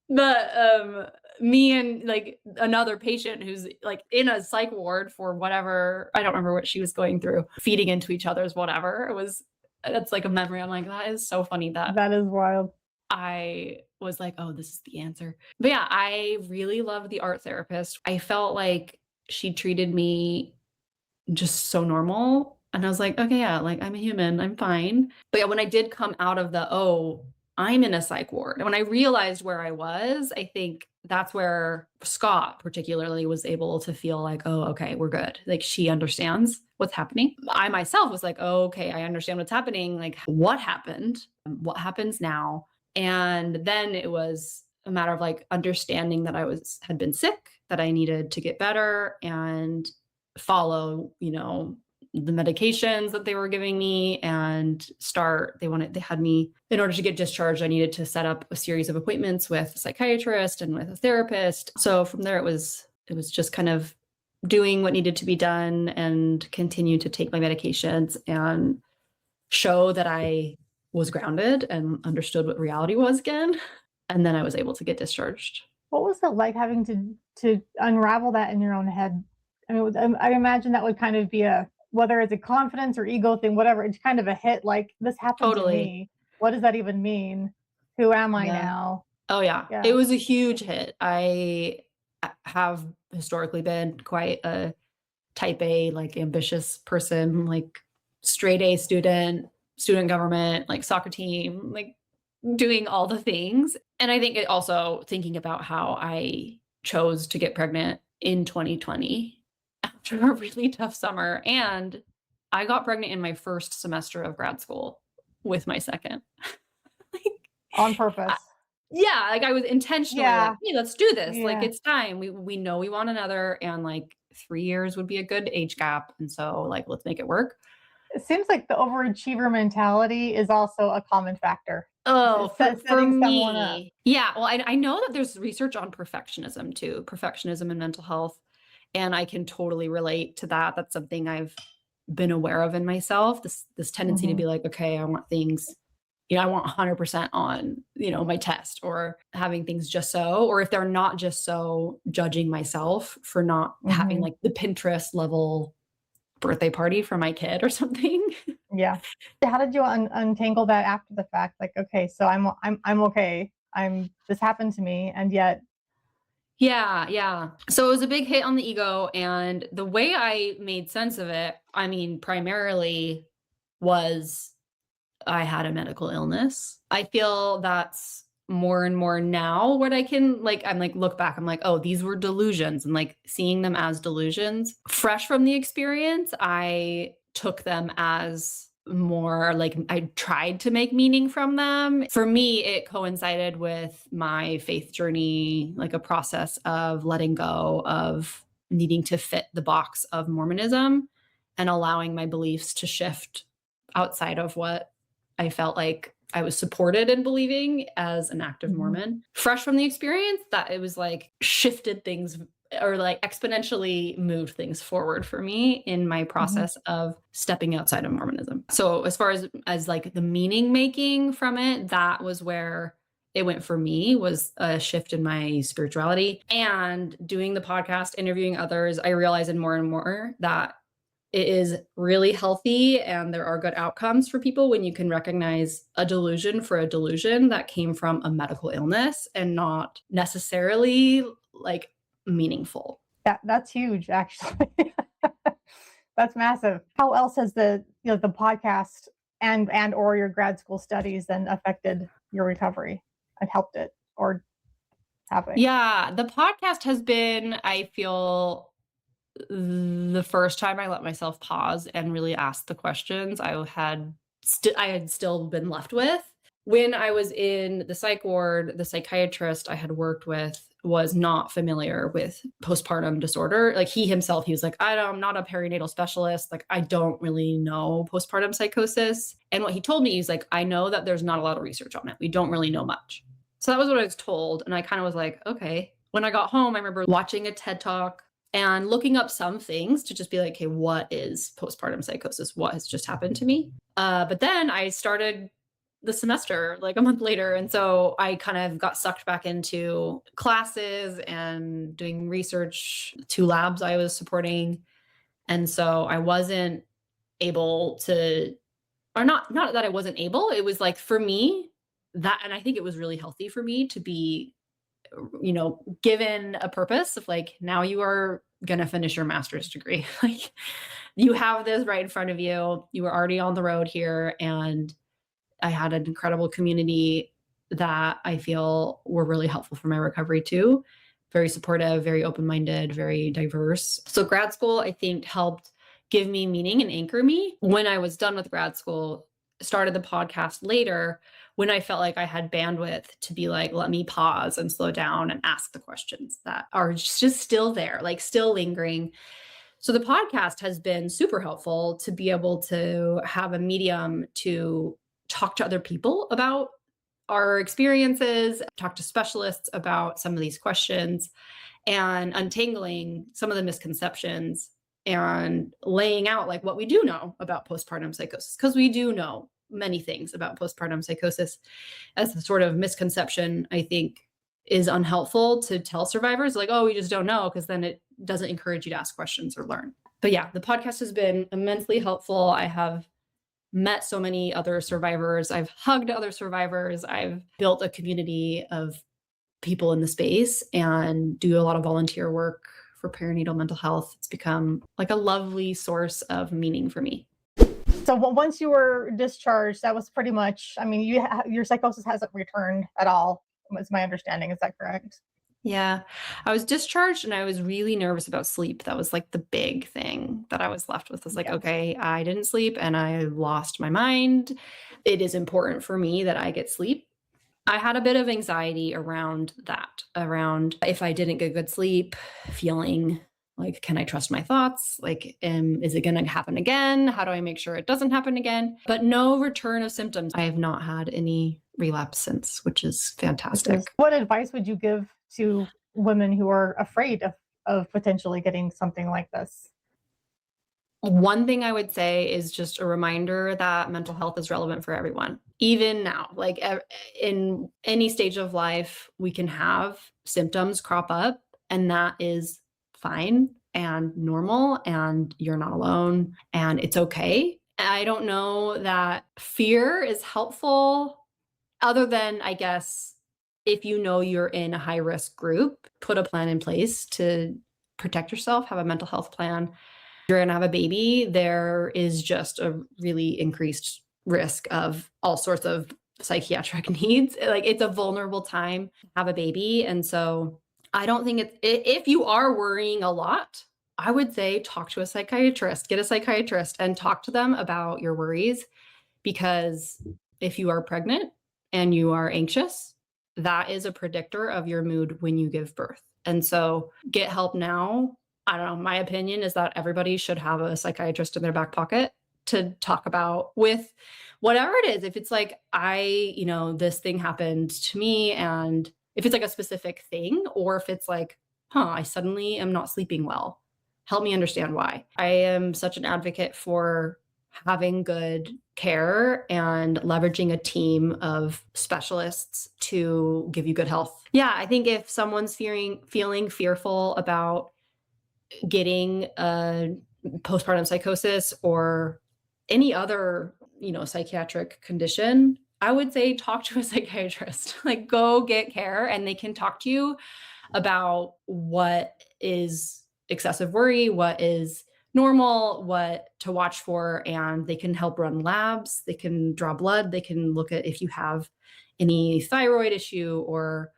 But me and like another patient who's like in a psych ward for whatever, I don't remember what she was going through, feeding into each other's whatever. That's like a memory. I'm like, that is so funny that is wild. I was like, oh, this is the answer. But yeah, I really loved the art therapist. I felt like she treated me just so normal. And I was like, okay, yeah, like I'm a human, I'm fine. But yeah, when I did come out of I'm in a psych ward, and when I realized where I was, I think that's where Scott particularly was able to feel like, oh, okay, we're good. Like she understands what's happening. I myself was like, oh, okay, I understand what's happening. Like what happened? What happens now? And then it was a matter of like understanding that had been sick, that I needed to get better and follow, the medications that they were giving me and they had me, in order to get discharged, I needed to set up a series of appointments with a psychiatrist and with a therapist. So from there, it was just kind of doing what needed to be done and continue to take my medications and show that I was grounded and understood what reality was again. And then I was able to get discharged. What was it like having to unravel that in your own head? I mean, I imagine that would kind of be whether it's a confidence or ego thing, whatever, it's kind of a hit, like this happened to me. What does that even mean? Who am I now? Oh yeah. It was a huge hit. I have historically been quite a type A, like ambitious person, like straight A student government, like soccer team, like doing all the things. And I think it also thinking about how I chose to get pregnant in 2020 after a really tough summer. And I got pregnant in my first semester of grad school with my second. Like, on purpose. Yeah, like I was intentionally like, hey, let's do this. Yeah. Like it's time. We know we want another, and like 3 years would be a good age gap. And so like, let's make it work. It seems like the overachiever mentality is also a common factor. Oh, for me. Yeah. Well, I know that there's research on perfectionism too, perfectionism and mental health. And I can totally relate to that. That's something I've been aware of in myself, this tendency to be like, okay, I want things, I want 100% on, my test, or having things just so, or if they're not just so, judging myself for not having like the Pinterest level birthday party for my kid or something. Yeah. How did you untangle that after the fact? Like, okay, so I'm okay. This happened to me, and yet. Yeah. So it was a big hit on the ego, and the way I made sense of it, I mean, primarily was I had a medical illness. I feel that's more and more now what I can I'm like, look back, I'm like, oh, these were delusions, and like seeing them as delusions. Fresh from the experience, I took them as more like I tried to make meaning from them. For me, it coincided with my faith journey, like a process of letting go of needing to fit the box of Mormonism and allowing my beliefs to shift outside of what I felt like I was supported in believing as an active Mormon. Fresh from the experience, that it was like shifted things, or like exponentially moved things forward for me in my process of stepping outside of Mormonism. So as far as like the meaning making from it, that was where it went for me, was a shift in my spirituality. And doing the podcast, interviewing others, I realized more and more that it is really healthy and there are good outcomes for people when you can recognize a delusion for a delusion that came from a medical illness and not necessarily like meaningful. That's huge, actually. That's massive. How else has the podcast and or your grad school studies then affected your recovery and helped it, or have they? Yeah, the podcast has been, I feel, the first time I let myself pause and really ask the questions I had still been left with. When I was in the psych ward, the psychiatrist I had worked with was not familiar with postpartum disorder. Like he himself, he was like, I'm not a perinatal specialist. Like I don't really know postpartum psychosis. And what he told me, he's like, I know that there's not a lot of research on it. We don't really know much. So that was what I was told. And I kind of was like, okay. When I got home, I remember watching a TED Talk and looking up some things to just be like, okay, what is postpartum psychosis? What has just happened to me? But then I started the semester like a month later. And so I kind of got sucked back into classes and doing research, 2 labs I was supporting. And so I wasn't able to, or not that I wasn't able, it was like for me that, and I think it was really healthy for me to be, given a purpose of like, now you are going to finish your master's degree. Like you have this right in front of you. You were already on the road here. And I had an incredible community that I feel were really helpful for my recovery too. Very supportive, very open-minded, very diverse. So grad school, I think, helped give me meaning and anchor me. When I was done with grad school, started the podcast later, when I felt like I had bandwidth to be like, let me pause and slow down and ask the questions that are just still there, like still lingering. So the podcast has been super helpful to be able to have a medium to talk to other people about our experiences, talk to specialists about some of these questions, and untangling some of the misconceptions and laying out like what we do know about postpartum psychosis, because we do know many things about postpartum psychosis. As a sort of misconception, I think is unhelpful to tell survivors like, oh, we just don't know, because then it doesn't encourage you to ask questions or learn. But yeah, the podcast has been immensely helpful. I have met so many other survivors. I've hugged other survivors. I've built a community of people in the space and do a lot of volunteer work for perinatal mental health. It's become like a lovely source of meaning for me. So once you were discharged, that was pretty much, I mean, your psychosis hasn't returned at all, is my understanding. Is that correct? Yeah, I was discharged and I was really nervous about sleep. That was like the big thing that I was left with, was like, okay, I didn't sleep and I lost my mind. It is important for me that I get sleep. I had a bit of anxiety around that, around if I didn't get good sleep, feeling like, can I trust my thoughts? Like, is it going to happen again? How do I make sure it doesn't happen again? But no return of symptoms. I have not had any relapse since, which is fantastic. What advice would you give to women who are afraid of potentially getting something like this? One thing I would say is just a reminder that mental health is relevant for everyone. Even now, like in any stage of life, we can have symptoms crop up, and that is fine and normal, and you're not alone, and it's okay. I don't know that fear is helpful, other than, I guess, if you know you're in a high risk group, put a plan in place to protect yourself, have a mental health plan. You're going to have a baby, there is just a really increased risk of all sorts of psychiatric needs. Like it's a vulnerable time to have a baby. And so I don't think if you are worrying a lot, I would say talk to a psychiatrist, get a psychiatrist and talk to them about your worries. Because if you are pregnant and you are anxious, that is a predictor of your mood when you give birth. And so get help now. I don't know. My opinion is that everybody should have a psychiatrist in their back pocket to talk about with whatever it is. If it's like, this thing happened to me, and if it's like a specific thing, or if it's like, I suddenly am not sleeping well, help me understand why. I am such an advocate for having good care and leveraging a team of specialists to give you good health. Yeah, I think if someone's feeling fearful about getting a postpartum psychosis or any other, psychiatric condition, I would say talk to a psychiatrist. Like, go get care, and they can talk to you about what is excessive worry, what is normal, what to watch for, and they can help run labs, they can draw blood, they can look at if you have any thyroid issue or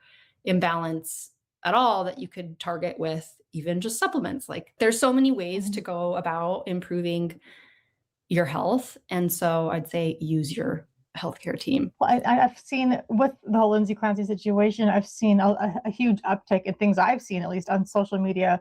imbalance at all that you could target with even just supplements. Like, there's so many ways to go about improving your health. And so I'd say use your healthcare team. Well, I've seen with the whole Lindsay Clancy situation, I've seen a huge uptick in things I've seen, at least on social media,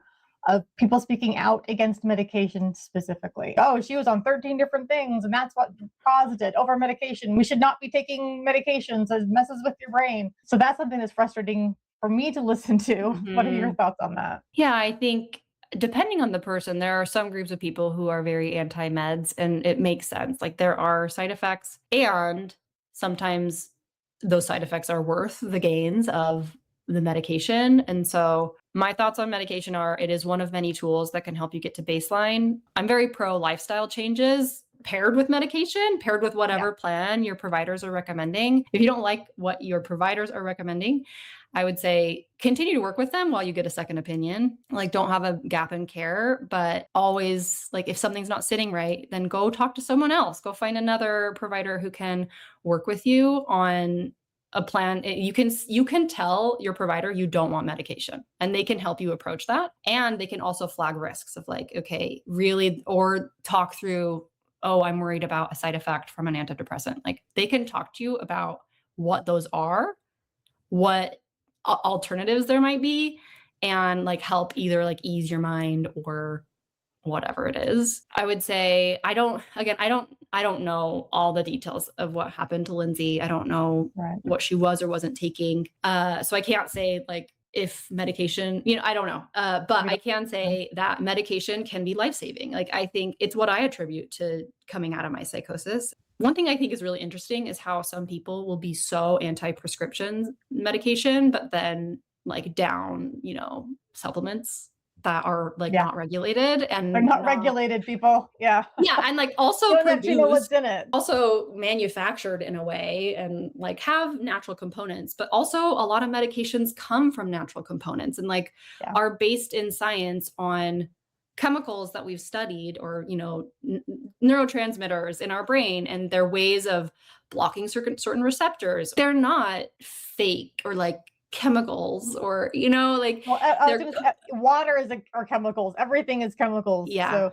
of people speaking out against medication specifically. Oh, she was on 13 different things, and that's what caused it. Over medication. We should not be taking medications. It messes with your brain. So that's something that's frustrating for me to listen to. Mm-hmm. What are your thoughts on that? Yeah, I think depending on the person, there are some groups of people who are very anti-meds, and it makes sense. Like, there are side effects, and sometimes those side effects are worth the gains of the medication. And so my thoughts on medication are, it is one of many tools that can help you get to baseline. I'm very pro lifestyle changes paired with medication, paired with whatever plan your providers are recommending. If you don't like what your providers are recommending, I would say continue to work with them while you get a second opinion. Like, don't have a gap in care, but always, like, if something's not sitting right, then go talk to someone else. Go find another provider who can work with you on a plan. You can tell your provider you don't want medication, and they can help you approach that. And they can also flag risks of, like, okay, really, or talk through, oh, I'm worried about a side effect from an antidepressant. Like, they can talk to you about what those are, what alternatives there might be, and like help either like ease your mind or whatever it is. I would say I don't know all the details of what happened to Lindsay. I don't know what she was or wasn't taking. So I can't say like if medication, I don't know. But I can say that medication can be life-saving. Like, I think it's what I attribute to coming out of my psychosis. One thing I think is really interesting is how some people will be so anti-prescription medication, but then like down, supplements that are like not regulated, and they're not regulated, people. Yeah. And like also don't actually know what's in it. Also manufactured in a way and like have natural components, but also a lot of medications come from natural components and like are based in science on chemicals that we've studied or, neurotransmitters in our brain, and their ways of blocking certain receptors. They're not fake or like chemicals or, like water are chemicals. Everything is chemicals. So,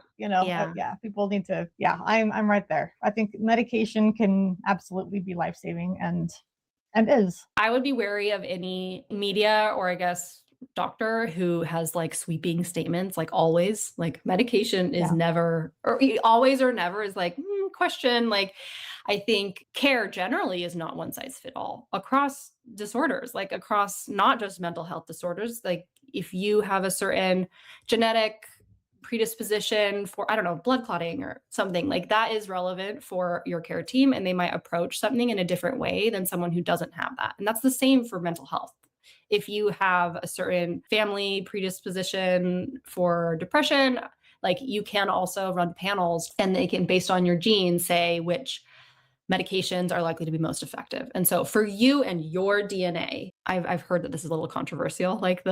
people need to, I'm right there. I think medication can absolutely be life-saving and is. I would be wary of any media or I guess doctor who has like sweeping statements, like always, like medication is never, or always or never is like question. Like, I think care generally is not one size fit all across disorders, like across not just mental health disorders. Like, if you have a certain genetic predisposition for, I don't know, blood clotting or something, like that is relevant for your care team, and they might approach something in a different way than someone who doesn't have that. And that's the same for mental health. If you have a certain family predisposition for depression, like you can also run panels, and they can, based on your genes, say which medications are likely to be most effective. And so for you and your DNA, I've heard that this is a little controversial, like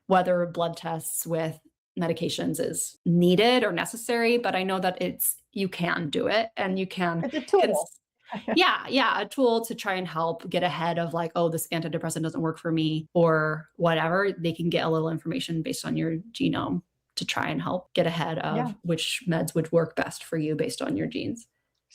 whether blood tests with medications is needed or necessary, but I know that you can do it, and you can. It's a tool. A tool to try and help get ahead of like, oh, this antidepressant doesn't work for me or whatever. They can get a little information based on your genome to try and help get ahead of which meds would work best for you based on your genes.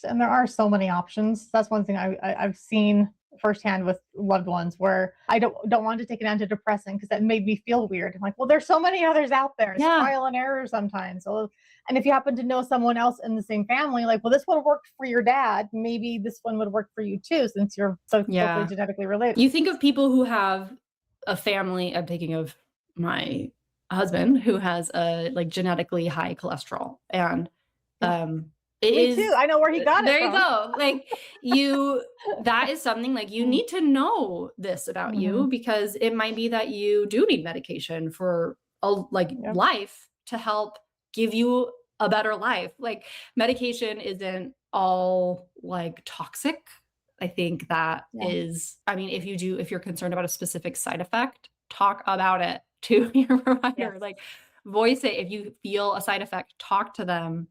And there are so many options. That's one thing I've seen firsthand with loved ones, where I don't want to take an antidepressant because that made me feel weird. I'm like, well, there's so many others out there. It's trial and error sometimes. So, and if you happen to know someone else in the same family, like, well, this one worked for your dad, maybe this one would work for you too, since you're so closely genetically related. You think of people who have a family. I'm thinking of my husband who has a like genetically high cholesterol, and Me too. I know where he got it from. There you go. Like that is something like you need to know this about you, because it might be that you do need medication for life to help give you a better life. Like medication isn't all like toxic. I think that is, I mean, if you're concerned about a specific side effect, talk about it to your provider, like voice it. If you feel a side effect, talk to them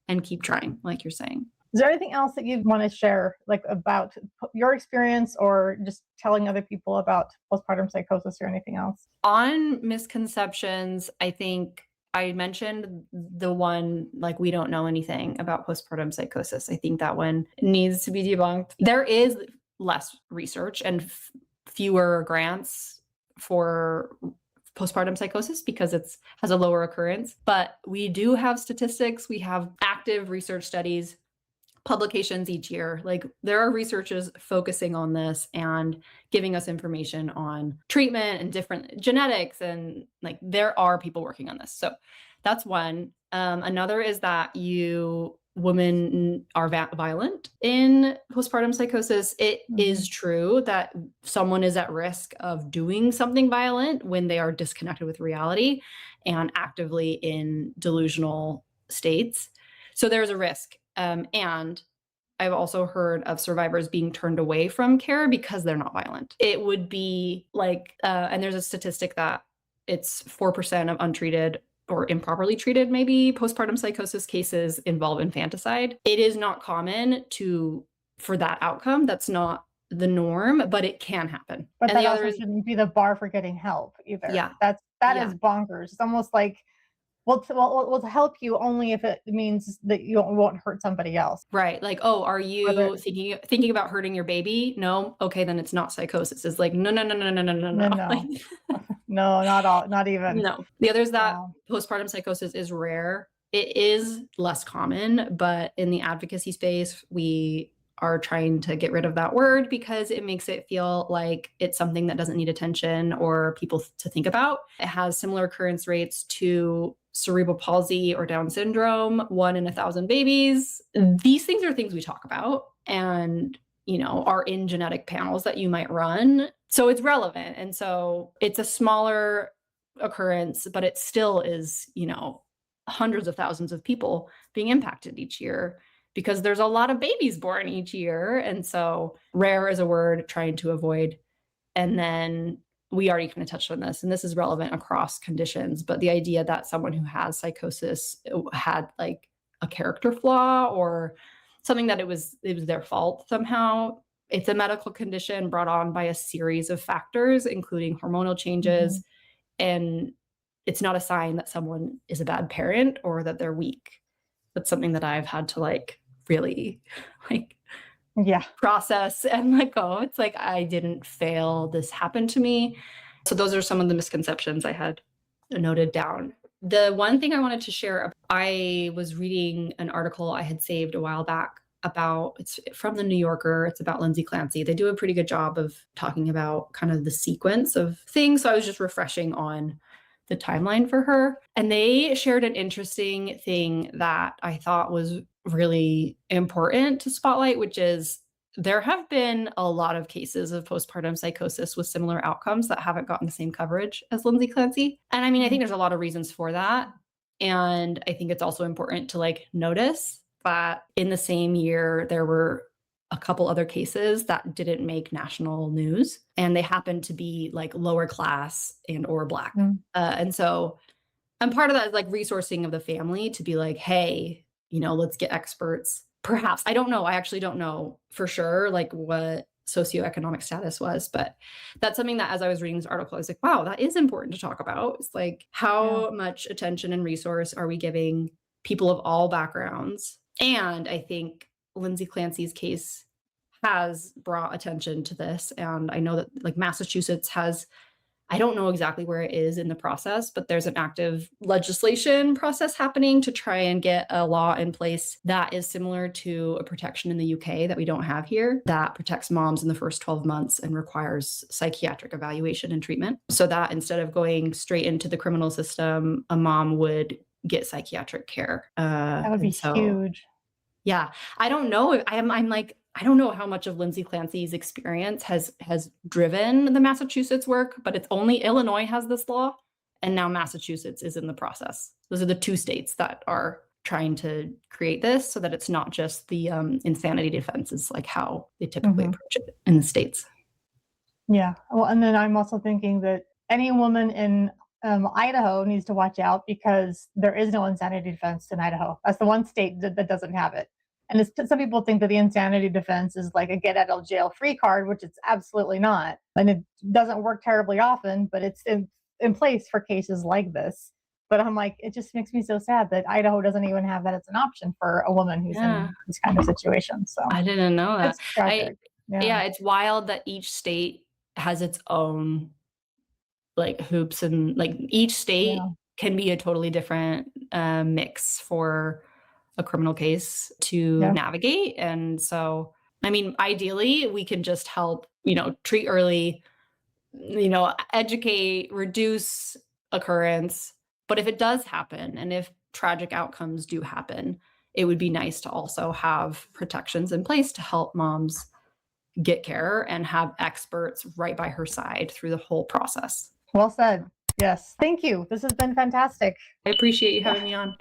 and keep trying, like you're saying. Is there anything else that you'd want to share, like about your experience or just telling other people about postpartum psychosis or anything else? On misconceptions, I think I mentioned the one, like, we don't know anything about postpartum psychosis. I think that one needs to be debunked. There is less research and fewer grants for postpartum psychosis because it has a lower occurrence. But we do have statistics. We have active research studies, publications each year. Like there are researchers focusing on this and giving us information on treatment and different genetics, and like there are people working on this. So that's one. Another is that women are violent in postpartum psychosis. It is true that someone is at risk of doing something violent when they are disconnected with reality and actively in delusional states. So there's a risk. And I've also heard of survivors being turned away from care because they're not violent. It would be like, and there's a statistic that it's 4% of untreated or improperly treated, maybe, postpartum psychosis cases involve infanticide. It is not common for that outcome. That's not the norm, but it can happen. But and that also shouldn't be the bar for getting help either. Yeah. That is bonkers. It's almost like, well, to help you only if it means that you won't hurt somebody else. Right. Like, oh, are you thinking about hurting your baby? No. Okay, then it's not psychosis. It's like, no. No, not even. No. The other is that postpartum psychosis is rare. It is less common, but in the advocacy space, we are trying to get rid of that word because it makes it feel like it's something that doesn't need attention or people to think about. It has similar occurrence rates to cerebral palsy or Down syndrome, 1 in 1,000 babies. These things are things we talk about and, are in genetic panels that you might run. So it's relevant. And so it's a smaller occurrence, but it still is, hundreds of thousands of people being impacted each year because there's a lot of babies born each year. And so rare is a word trying to avoid. And then we already kind of touched on this, and this is relevant across conditions, but the idea that someone who has psychosis had like a character flaw or something that it was their fault somehow. It's a medical condition brought on by a series of factors, including hormonal changes. And it's not a sign that someone is a bad parent or that they're weak. That's something that I've had to really process and let go. It's like, I didn't fail. This happened to me. So those are some of the misconceptions I had noted down. The one thing I wanted to share, I was reading an article I had saved a while back it's from the New Yorker. It's about Lindsay Clancy. They do a pretty good job of talking about kind of the sequence of things. So I was just refreshing on the timeline for her. And they shared an interesting thing that I thought was really important to spotlight, which is there have been a lot of cases of postpartum psychosis with similar outcomes that haven't gotten the same coverage as Lindsay Clancy. And I mean, I think there's a lot of reasons for that. And I think it's also important to notice that in the same year, there were a couple other cases that didn't make national news, and they happened to be lower class and or Black. And so I'm part of that is resourcing of the family to be hey, let's get experts. Perhaps, I don't know. I actually don't know for sure what socioeconomic status was, but that's something that as I was reading this article, I was like, wow, that is important to talk about. It's how much attention and resource are we giving people of all backgrounds? And I think Lindsay Clancy's case has brought attention to this. And I know that Massachusetts has, I don't know exactly where it is in the process, but there's an active legislation process happening to try and get a law in place that is similar to a protection in the UK that we don't have here, that protects moms in the first 12 months and requires psychiatric evaluation and treatment. So that instead of going straight into the criminal system, a mom would get psychiatric care. That would be huge. Yeah. I don't know. I don't know how much of Lindsay Clancy's experience has driven the Massachusetts work, but it's only Illinois has this law, and now Massachusetts is in the process. Those are the two states that are trying to create this so that it's not just the insanity defense is like how they typically approach it in the States. Yeah. Well, and then I'm also thinking that any woman in Idaho needs to watch out because there is no insanity defense in Idaho. That's the one state that doesn't have it. And some people think that the insanity defense is like a get out of jail free card, which it's absolutely not. And it doesn't work terribly often, but it's in place for cases like this. But I'm like, it just makes me so sad that Idaho doesn't even have that as an option for a woman who's in this kind of situation. So I didn't know that. it's tragic. Yeah, it's wild that each state has its own like hoops, and like each state can be a totally different mix for a criminal case to navigate. And so, I mean, ideally we can just help, treat early, educate, reduce occurrence. But if it does happen, and if tragic outcomes do happen, it would be nice to also have protections in place to help moms get care and have experts right by her side through the whole process. Well said. Yes. Thank you. This has been fantastic. I appreciate you having me on.